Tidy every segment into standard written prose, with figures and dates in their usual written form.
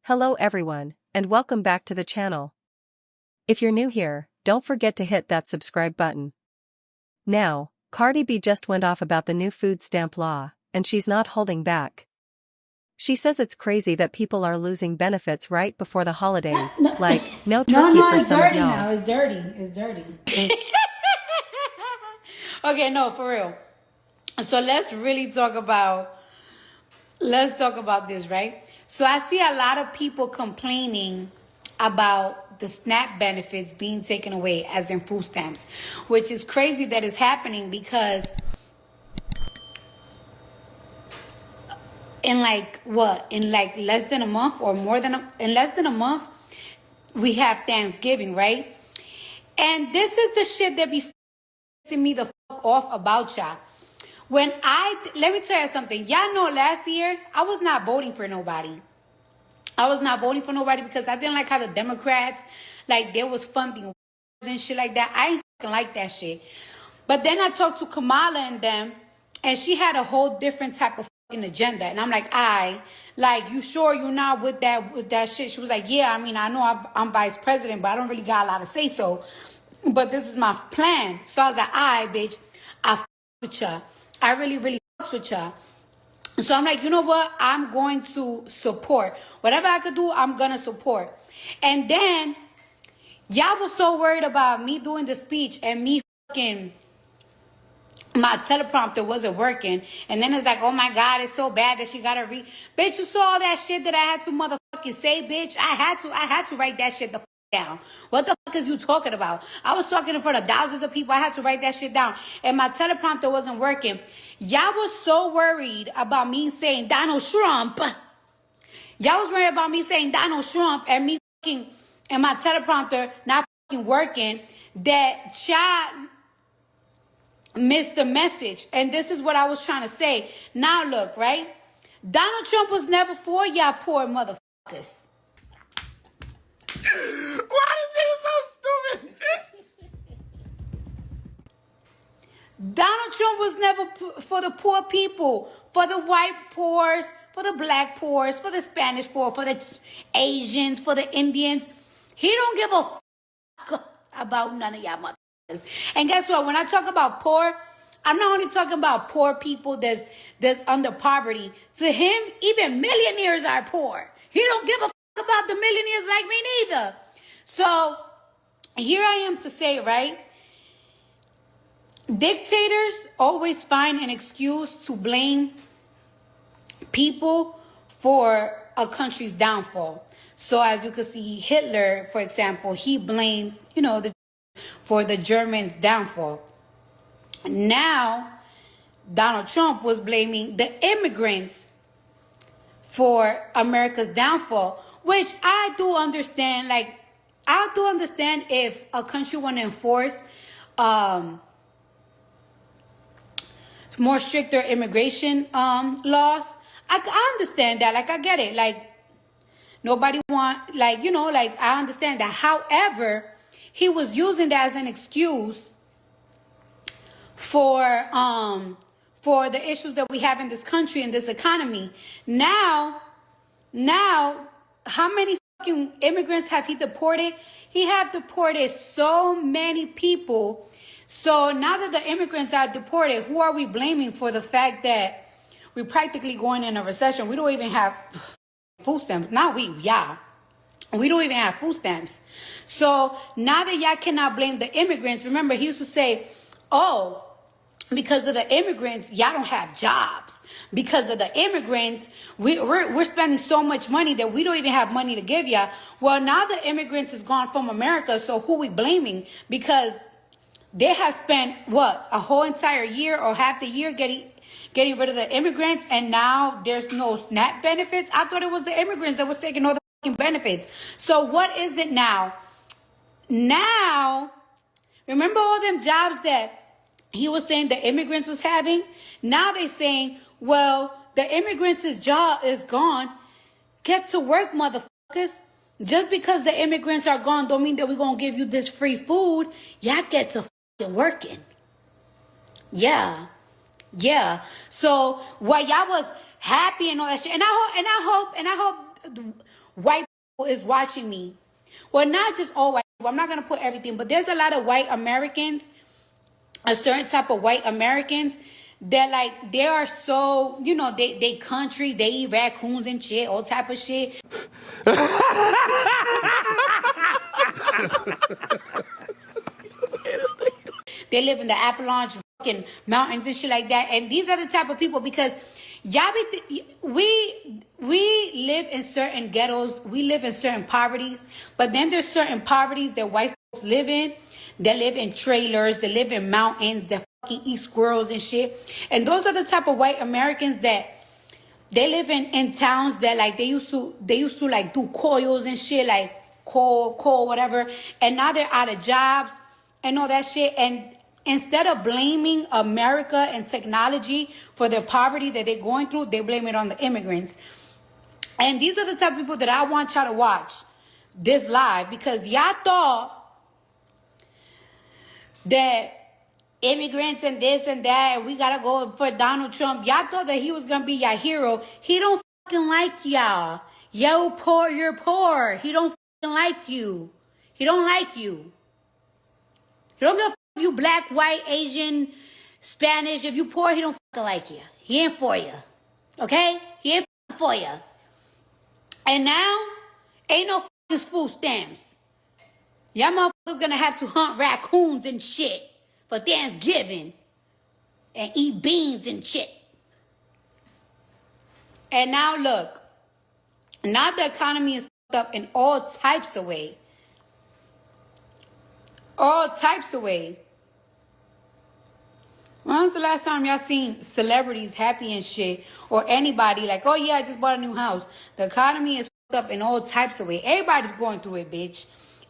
Hello everyone, and welcome back to the channel. If you're new here, don't forget to hit that subscribe button. Now, Cardi B just went off about the new food stamp law, and she's not holding back. She says it's crazy that people are losing benefits right before the holidays, like, no turkey for some of y'all. No, it's dirty. It's dirty. Okay, no, for real. So let's talk about this, right? So I see a lot of people complaining about the SNAP benefits being taken away, as in food stamps, which is crazy that it's happening because in less than a month or in less than a month, we have Thanksgiving, right? And this is the shit that be f***ing me the fuck off about y'all. Let me tell you something. Y'all know last year, I was not voting for nobody. I was not voting for nobody because I didn't like how the Democrats, they was funding and shit like that. I ain't fucking like that shit. But then I talked to Kamala and them, and she had a whole different type of fucking agenda. And I'm like, you sure you're not with that shit? She was like, yeah, I mean, I know I'm vice president, but I don't really got a lot to say so. But this is my plan. So I was like, bitch, I fuck with ya. I really, really fucks with y'all. So I'm like, you know what? I'm going to support. Whatever I could do, I'm going to support. And then, y'all was so worried about me doing the speech and me fucking, my teleprompter wasn't working. And then it's like, oh my God, it's so bad that she got to read. Bitch, you saw all that shit that I had to motherfucking say, bitch? I had to write that shit the down. What the fuck is you talking about? I was talking in front of thousands of people. I had to write that shit down. And my teleprompter wasn't working. Y'all was so worried about me saying Donald Trump. Y'all was worried about me saying Donald Trump and me fucking, and my teleprompter not fucking working, that y'all missed the message. And this is what I was trying to say. Now look, right? Donald Trump was never for y'all poor motherfuckers. Why is this so stupid? Donald Trump was never for the poor people, for the white poors, for the black poors, for the Spanish poor, for the Asians, for the Indians. He don't give a fuck about none of y'all motherfuckers. And guess what? When I talk about poor, I'm not only talking about poor people that's under poverty. To him, even millionaires are poor. He don't give a fuck about the millionaires like me neither. So here I am to say, right? Dictators always find an excuse to blame people for a country's downfall. So as you can see, Hitler, for example, he blamed, for the Germans' downfall. Now, Donald Trump was blaming the immigrants for America's downfall, which I do understand. I do understand if a country want to enforce more stricter immigration laws. I understand that. I get it. Nobody want, I understand that. However, he was using that as an excuse for the issues that we have in this country and this economy. Now, how many fucking immigrants have he deported? He have deported so many people. So now that the immigrants are deported, who are we blaming for the fact that we're practically going in a recession? We don't even have food stamps. Not we, y'all. We don't even have food stamps. So now that y'all cannot blame the immigrants, remember he used to say, oh, because of the immigrants, y'all don't have jobs. Because of the immigrants, we're spending so much money that we don't even have money to give y'all. Well, now the immigrants is gone from America, so who we blaming? Because they have spent, a whole entire year or half the year getting rid of the immigrants, and now there's no SNAP benefits? I thought it was the immigrants that was taking all the fucking benefits. So what is it now? Now, remember all them jobs that he was saying the immigrants was having? Now they saying, well, the immigrants' job is gone. Get to work, motherfuckers. Just because the immigrants are gone don't mean that we're going to give you this free food. Y'all get to fucking working. Yeah. So while y'all was happy and all that shit, and I hope white people is watching me. Well, not just all white people. I'm not going to put everything, but there's a lot of white Americans, a certain type of white Americans that like, they are so, you know, they country, they eat raccoons and shit, all type of shit. They live in the Appalachian fucking mountains and shit like that. And these are the type of people, because y'all we live in certain ghettos, we live in certain poverties, but then there's certain poverties that white folks live in. They live in trailers, they live in mountains, they fucking eat squirrels and shit. And those are the type of white Americans that they live in towns that like they used to like do coils and shit, like coal, whatever. And now they're out of jobs and all that shit. And instead of blaming America and technology for the poverty that they're going through, they blame it on the immigrants. And these are the type of people that I want y'all to watch this live, because y'all thought that immigrants and this and that, and we gotta go for Donald Trump. Y'all thought that he was gonna be your hero. He don't fucking like y'all. Yo, poor, you're poor. He don't fucking like you. He don't like you. He don't give a fuck if you black, white, Asian, Spanish. If you poor, he don't fucking like you. He ain't for you. Okay? He ain't for you. And now, ain't no fucking food stamps. Y'all motherfuckers gonna have to hunt raccoons and shit for Thanksgiving and eat beans and shit. And now look, now the economy is fucked up in all types of ways. All types of ways. When was the last time y'all seen celebrities happy and shit? Or anybody like, oh yeah, I just bought a new house. The economy is fucked up in all types of ways. Everybody's going through it, bitch.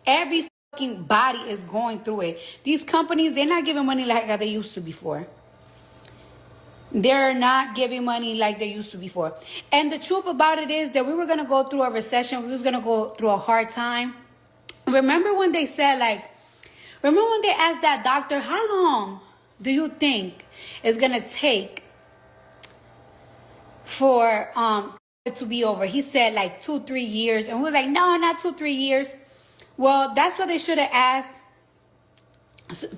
Every fucking body is going through it. These companies, they're not giving money like they used to before. They're not giving money like they used to before. And the truth about it is that we were going to go through a recession. We was going to go through a hard time. Remember when they said remember when they asked that doctor, how long do you think it's going to take for it to be over? He said like 2-3 years. And we was like, no, not 2-3 years. Well, that's what they should have asked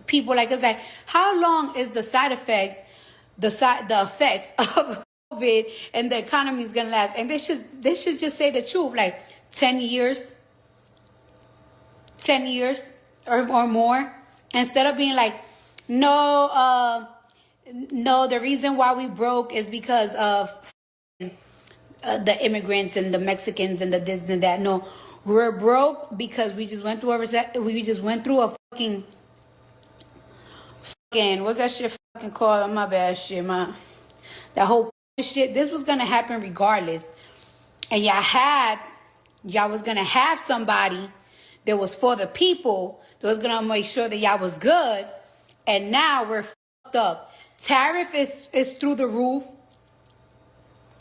people like us. Like, how long is the side effect, the effects of COVID and the economy is gonna last? And they should just say the truth, like 10 years or more, instead of being like, no, the reason why we broke is because of the immigrants and the Mexicans and the this and that. No, we're broke because we just went through a fucking what's that shit fucking called? My bad shit, that whole shit. This was gonna happen regardless, and y'all was gonna have somebody that was for the people, that was gonna make sure that y'all was good, and now we're fucked up. Tariff is through the roof.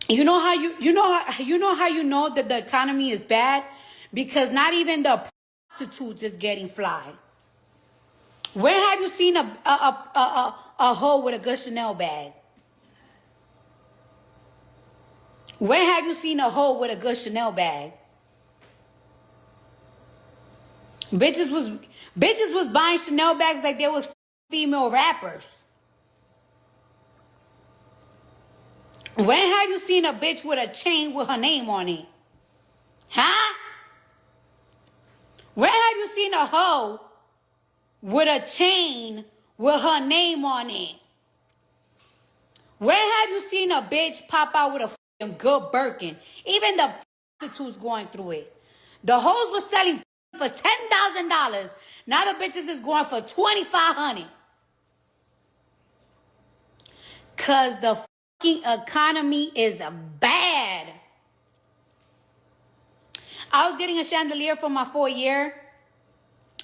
You know how you know that the economy is bad? Because not even the prostitutes is getting fly. Where have you seen a hoe with a good Chanel bag? Where have you seen a hoe with a good Chanel bag? Bitches was buying Chanel bags like there was female rappers. When have you seen a bitch with a chain with her name on it? Huh? When have you seen a hoe with a chain with her name on it? When have you seen a bitch pop out with a fucking good Birkin? Even the prostitutes going through it. The hoes was selling for $10,000. Now the bitches is going for $2,500. Cause the fucking economy is bad. I was getting a chandelier for my 4th year.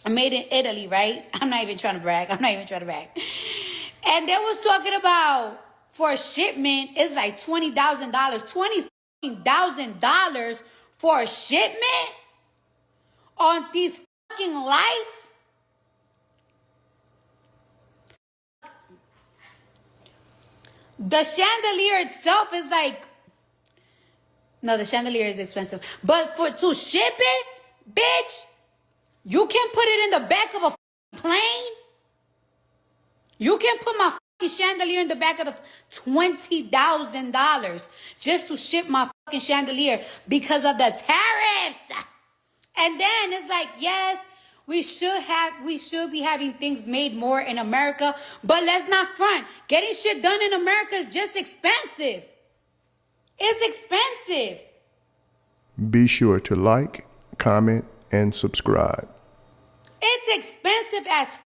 I made in Italy, right? I'm not even trying to brag. And they was talking about for a shipment, it's like $20,000. $20,000 for a shipment on these fucking lights? The chandelier itself is like No, the chandelier is expensive. But to ship it, bitch, you can put it in the back of a plane. You can put my fucking chandelier in the back of the $20,000 just to ship my fucking chandelier because of the tariffs. And then it's like, yes, we should be having things made more in America, but let's not front. Getting shit done in America is just expensive. It's expensive. Be sure to like, comment, and subscribe. It's expensive as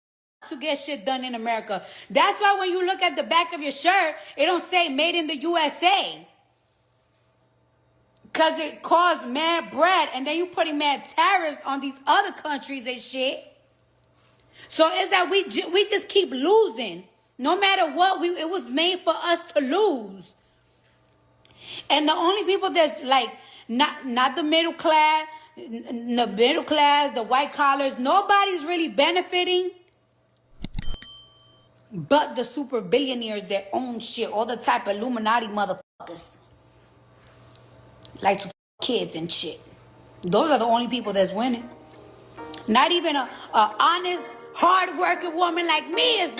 to get shit done in America. That's why when you look at the back of your shirt, it don't say made in the USA. Because it costs mad bread, and then you putting mad tariffs on these other countries and shit. So it's that we just keep losing. No matter what, it was made for us to lose. And the only people that's like, not the middle class, the white collars, nobody's really benefiting but the super billionaires that own shit, all the type of Illuminati motherfuckers. Like to kids and shit. Those are the only people that's winning. Not even a honest, hard-working woman like me is